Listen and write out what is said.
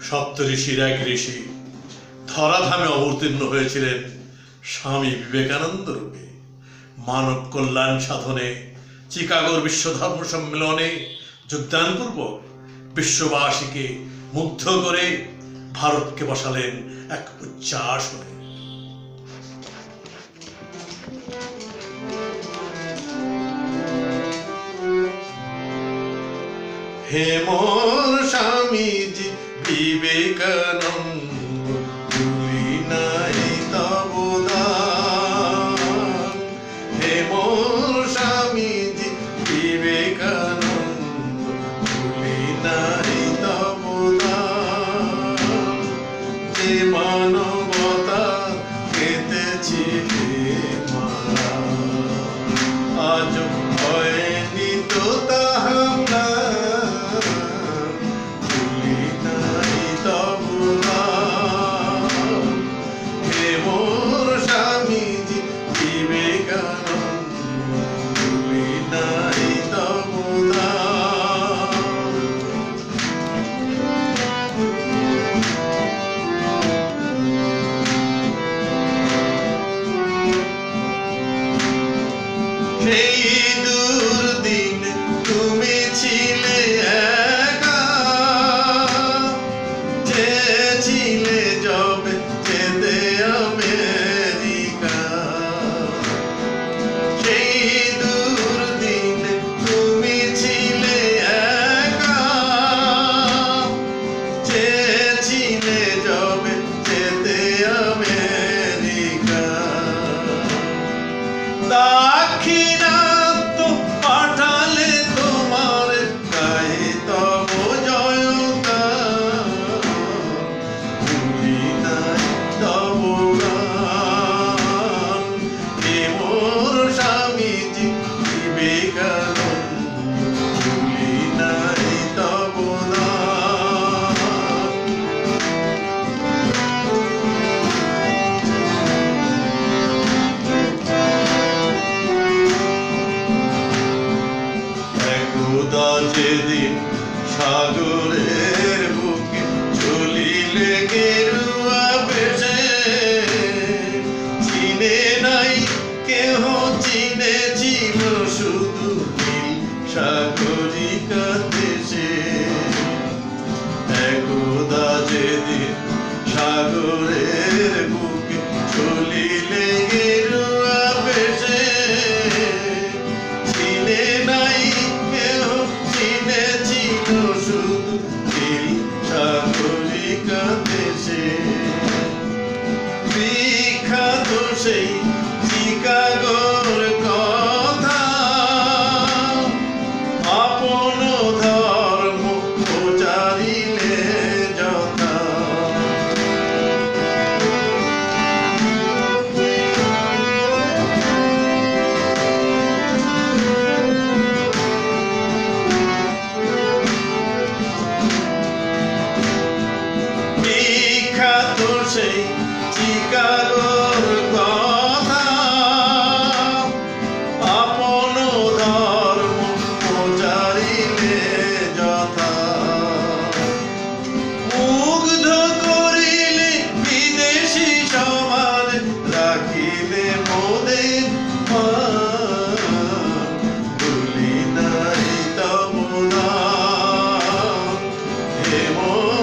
সপ্তঋষির এক ঋষি ধরাধামে অবতীর্ণ হয়েছিলেন স্বামী বিবেকানন্দ রূপে। মানব কল্যাণ সাধনে চিকাগোর বিশ্ব ধর্ম সম্মেলনে যোগদানপূর্বক বিশ্ববাসীকে মুগ্ধ করে ভারতকে বসালেন এক উচ্চ আসনে। হে মোর স্বামীজি বিবেকানন্দ, ভুলি নাই তব দান। হে মোর স্বামীজি বিবেকানন্দ, ভুলি নাই তব দান। যে মানবতা কেটেছিলে মারা, আজ হয়নি তো তাহা সেই দুর্দিন তুমি ছিলে একা, চেয়েছিলে যবে যেতে আমেরিকা। সেই দুর্দিন তুমি ছিলে একা, চেয়েছিলে যবে যেতে আমেরিকা। দাক্ষিণাত্য পাঠালে তোমার গায়ে তব জয়গান, ভুলি নাই তব গান। হে মোর স্বামীজি বিবেকানন্দ, ভুলি নাই তব দান। যেদিন সাগরের বুকে চলিলে গেরুয়া বেশে, চিনে নাই কেহ, চিনেছিল শুধু নীল সাগরিকা দেশে। একদা যেদিন সাগরের বুকে চলিলে গেরুয়া বেশে, চিনে নাই কেহ, চিনেছিল শুধু নীল সাগরিকা দেশে। বিখ্যাত সেই চিকাগোর কথা, আপন ধর্ম প্রচারিলে যথা। বিখ্যাত সেই চিকাগোর কথা, আপন ধর্ম প্রচারিলে যথা। মুগ্ধ করিলে বিদেশি সমাজ, রাখিলে মোদের মান, ভুলি নাই তব দান। হে মোর